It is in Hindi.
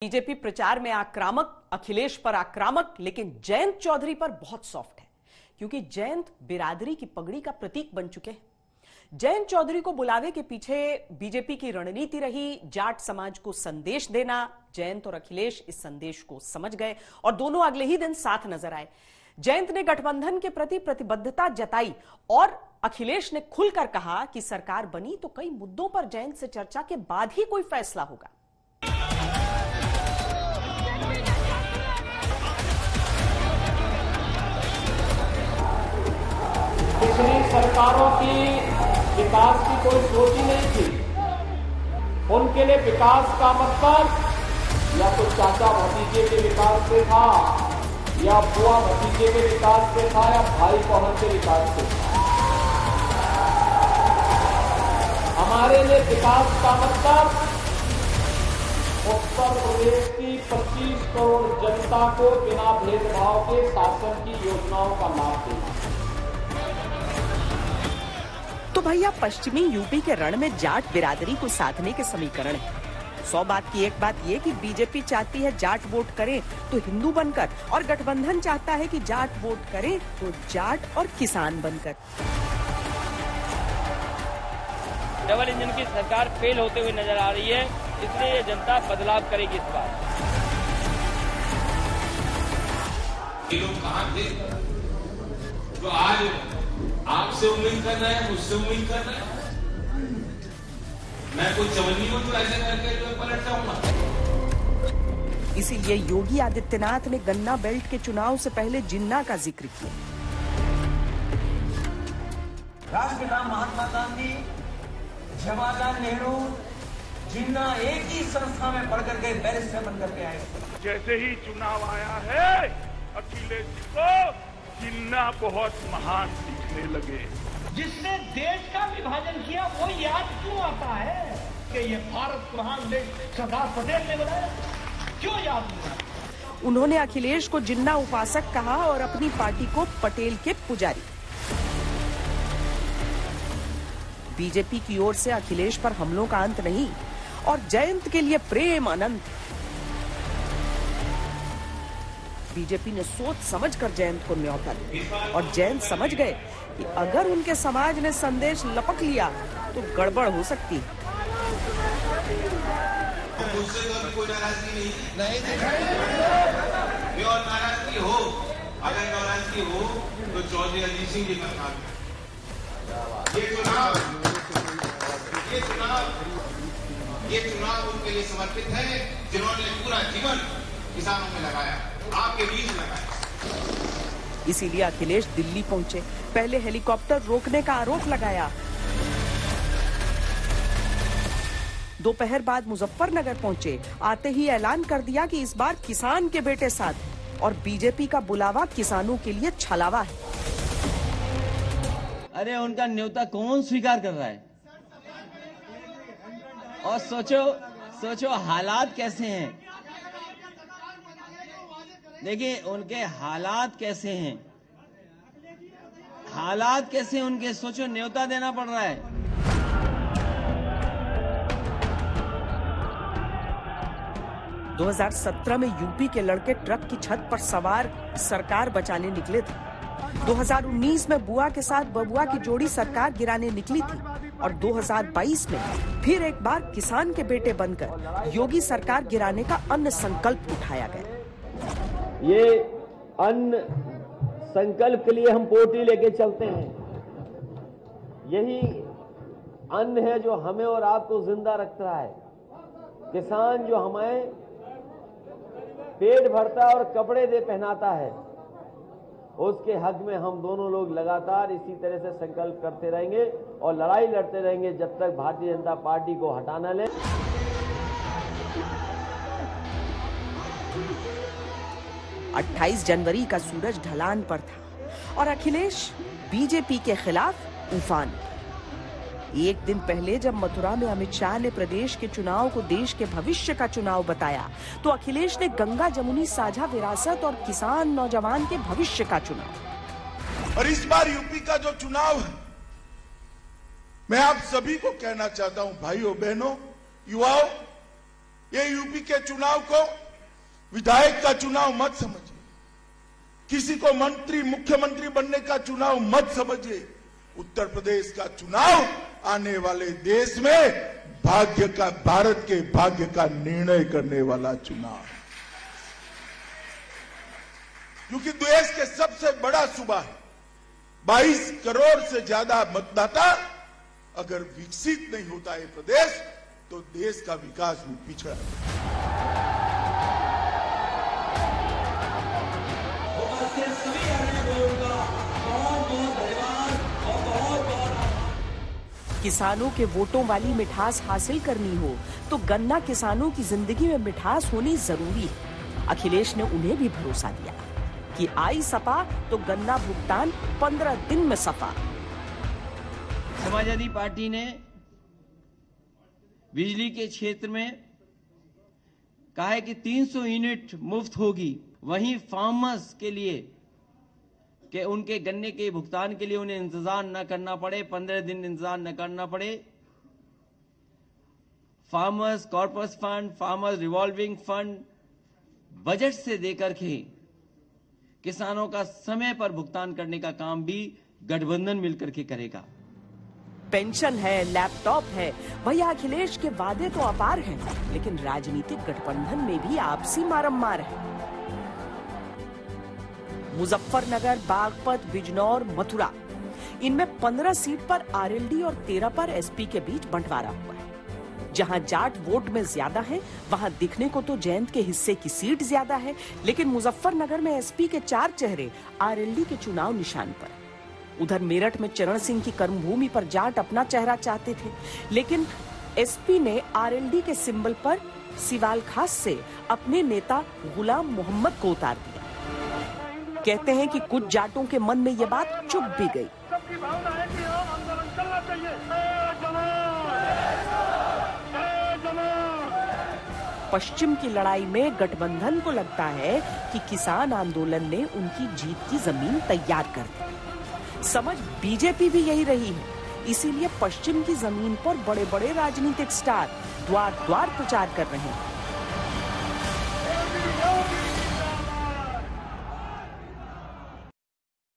बीजेपी प्रचार में आक्रामक, अखिलेश पर आक्रामक, लेकिन जयंत चौधरी पर बहुत सॉफ्ट है, क्योंकि जयंत बिरादरी की पगड़ी का प्रतीक बन चुके हैं। जयंत चौधरी को बुलावे के पीछे बीजेपी की रणनीति रही जाट समाज को संदेश देना। जयंत और अखिलेश इस संदेश को समझ गए और दोनों अगले ही दिन साथ नजर आए। जयंत ने गठबंधन के प्रति प्रतिबद्धता जताई और अखिलेश ने खुलकर कहा कि सरकार बनी तो कई मुद्दों पर जयंत से चर्चा के बाद ही कोई फैसला होगा। पिछली सरकारों की विकास की कोई सोच ही नहीं थी। उनके लिए विकास का मतलब या तो चाचा भतीजे के विकास से था, या बुआ भतीजे के विकास से था, या भाई बहन के विकास से था। हमारे लिए विकास का मतलब उत्तर प्रदेश की 25 करोड़ जनता को बिना भेदभाव के शासन की योजनाओं का लाभ देना। तो भैया पश्चिमी यूपी के रण में जाट बिरादरी को साधने के समीकरण है। 100 बात की एक बात ये कि बीजेपी चाहती है जाट वोट करे तो हिंदू बनकर, और गठबंधन चाहता है कि जाट वोट करे तो जाट और किसान बनकर। डबल इंजन की सरकार फेल होते हुए नजर आ रही है, इसलिए ये जनता बदलाव करेगी इस बार। ये लोग कहाँ थे जो आज आपसे उम्मीद कर रहे हैं, मुझसे उम्मीद कर रहे हैं? मैं कोई चवन्नी हूं जो ऐसे करके जो पलट जाऊंगा। इसीलिए योगी आदित्यनाथ ने गन्ना बेल्ट के चुनाव से पहले जिन्ना का जिक्र किया। राष्ट्रपिता महात्मा गांधी, जवाहरलाल नेहरू, जिन्ना एक ही संस्था में पढ़कर के बैरिस्टर बनकर के आए। जैसे ही चुनाव आया है, अखिलेश जी को जिन्ना बहुत महान दिखने लगे। जिसने देश का विभाजन किया वो याद क्यों आता है कि ये भारत महान देश सरदार पटेल ने बनाया? क्यों याद नहीं आता? उन्होंने अखिलेश को जिन्ना उपासक कहा और अपनी पार्टी को पटेल के पुजारी। बीजेपी की ओर से अखिलेश पर हमलों का अंत नहीं और जयंत के लिए प्रेम अनंत। बीजेपी ने सोच समझकर जयंत को न्योता दिया और जयंत समझ गए कि अगर उनके समाज ने संदेश लपक लिया तो गड़बड़ हो सकती है। मुझसे तो कोई नाराजगी नहीं और नाराजगी हो, अगर नाराजगी हो तो चौधरी अजीत सिंह जी का काम है। ये चुनाव उनके लिए समर्पित है जिन्होंने पूरा जीवन किसानों में लगाया, आपके बीच लगाया। इसीलिए अखिलेश दिल्ली पहुंचे, पहले हेलीकॉप्टर रोकने का आरोप लगाया। दोपहर बाद मुजफ्फरनगर पहुंचे, आते ही ऐलान कर दिया कि इस बार किसान के बेटे साथ और बीजेपी का बुलावा किसानों के लिए छलावा है। अरे उनका न्योता कौन स्वीकार कर रहा है? और सोचो हालात कैसे हैं। देखिए उनके हालात कैसे हैं, उनके सोचो, न्योता देना पड़ रहा है। – 2017 में यूपी के लड़के ट्रक की छत पर सवार सरकार बचाने निकले थे। 2019 में बुआ के साथ बबुआ की जोड़ी सरकार गिराने निकली थी और 2022 में फिर एक बार किसान के बेटे बनकर योगी सरकार गिराने का अन्न संकल्प उठाया गया। ये अन्न संकल्प के लिए हम पोटी लेके चलते हैं। यही अन्न है जो हमें और आपको जिंदा रखता है। किसान जो हमें पेट भरता है और कपड़े दे पहनाता है, उसके हक में हम दोनों लोग लगातार इसी तरह से संकल्प करते रहेंगे और लड़ाई लड़ते रहेंगे जब तक भारतीय जनता पार्टी को हटाना ले। 28 जनवरी का सूरज ढलान पर था और अखिलेश बीजेपी के खिलाफ उफान। एक दिन पहले जब मथुरा में अमित शाह ने प्रदेश के चुनाव को देश के भविष्य का चुनाव बताया, तो अखिलेश ने गंगा जमुनी साझा विरासत और किसान नौजवान के भविष्य का चुनाव। और इस बार यूपी का जो चुनाव है, मैं आप सभी को कहना चाहता हूं, भाइयों बहनों, युवाओं, ये यूपी के चुनाव को विधायक का चुनाव मत समझिए, किसी को मंत्री मुख्यमंत्री बनने का चुनाव मत समझिए। उत्तर प्रदेश का चुनाव आने वाले देश में भारत के भाग्य का निर्णय करने वाला चुनाव, क्योंकि देश के सबसे बड़ा सूबा है। 22 करोड़ से ज्यादा मतदाता अगर विकसित नहीं होता है प्रदेश, तो देश का विकास भी पिछड़ा है। किसानों के वोटों वाली मिठास हासिल करनी हो तो गन्ना किसानों की जिंदगी में मिठास होनी जरूरी है। अखिलेश ने उन्हें भी भरोसा दिया कि आई सपा तो गन्ना भुगतान 15 दिन में सफा। समाजवादी पार्टी ने बिजली के क्षेत्र में कहा है कि 300 यूनिट मुफ्त होगी। वहीं फार्मर्स के लिए कि उनके गन्ने के भुगतान के लिए उन्हें इंतजार न करना पड़े, 15 दिन इंतजार न करना पड़े। Farmers corpus fund, farmers revolving fund budget से देकर के किसानों का समय पर भुगतान करने का काम भी गठबंधन मिलकर के करेगा। पेंशन है, लैपटॉप है, भैया अखिलेश के वादे तो अपार हैं, लेकिन राजनीतिक गठबंधन में भी आपसी मारम्मार है। मुजफ्फरनगर, बागपत, बिजनौर, मथुरा, इनमें 15 सीट पर आरएलडी और 13 पर एसपी के बीच बंटवारा हुआ है। जहां जाट वोट में ज्यादा है, वहां दिखने को तो जयंत के हिस्से की सीट ज्यादा है, लेकिन मुजफ्फरनगर में एसपी के 4 चेहरे आरएलडी के चुनाव निशान पर। उधर मेरठ में चरण सिंह की कर्मभूमि पर जाट अपना चेहरा चाहते थे, लेकिन एसपी ने आरएलडी के सिंबल पर सिवाल खास से अपने नेता गुलाम मोहम्मद को उतार दिया। कहते हैं कि कुछ जाटों के मन में यह बात चुभ भी गई। सबकी भावना है कि आंदोलन चलना चाहिए। पश्चिम की लड़ाई में गठबंधन को लगता है कि किसान आंदोलन ने उनकी जीत की जमीन तैयार कर दी। समझ बीजेपी भी यही रही है, इसीलिए पश्चिम की जमीन पर बड़े बड़े राजनीतिक स्टार द्वार द्वार प्रचार कर रहे हैं।